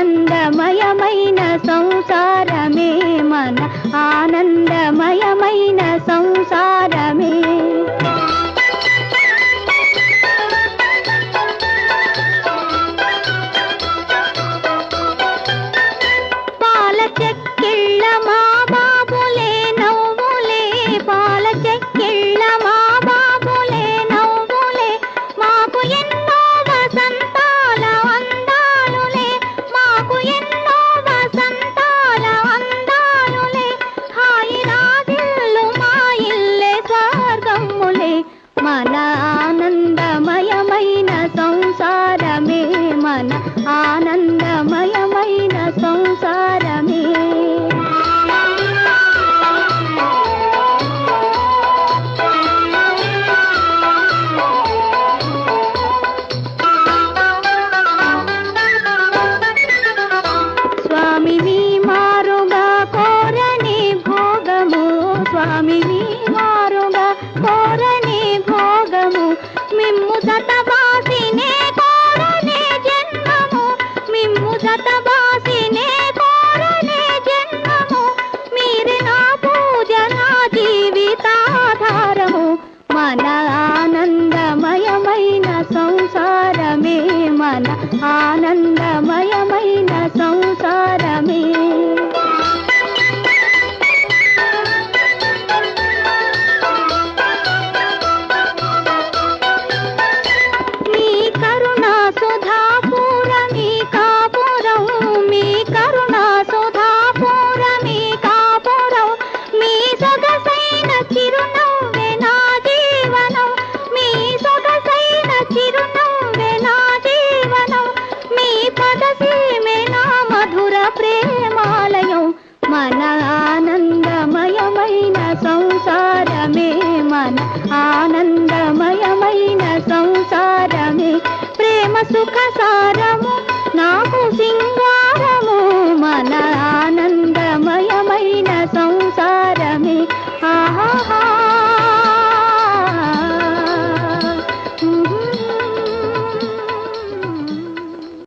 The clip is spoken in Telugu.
ఆనందమయమైన సంసారమే మన ఆనందమయమైన సంసారమే. పాల చెక్కిళ్ళ మా బాబులే నవ్వులే, పాల చెక్కిళ్ళ మా బాబులే నవ్వులే, మాకు ఎన్నో వసంతాల అందాలులే, మాకు ఎన్నో వసంతాల అందాలులే, హాయి రాజిల్లు మా ఇల్లే స్వర్గములే, మన ఆనందమయమైన సంసారమే మన ఆనందమయమైన సంసారమే. స్వామివి మారుగా కోరని భోగము, స్వామివి మారుగా కోరని భోగము, మిమ్ము సతబాసినే కోరనే జన్మము, మిమ్ము సతబాసినే కోరనే జన్మము, మీరే నా పూజ నా జీవితాధారము, మన ఆనందమయమైన సంసారమే మన ఆనందమయమైన సంసారమే. మీ కరుణా సుధాపూరమి కాపురం, మీ కరుణా సుధాపూరమి కాపురం, మీ సొగసైన చిరునవ్వే నా జీవనం, మీ సొగసైన చిరునవ్వే నా జీవనం, మీ పదసీమే నా మధుర ప్రేమాలయం, మన ఆనందమయమైన సంసారమే మన ఆనందమయమైన సంసారమే. ప్రేమ సుఖ సారము నాకు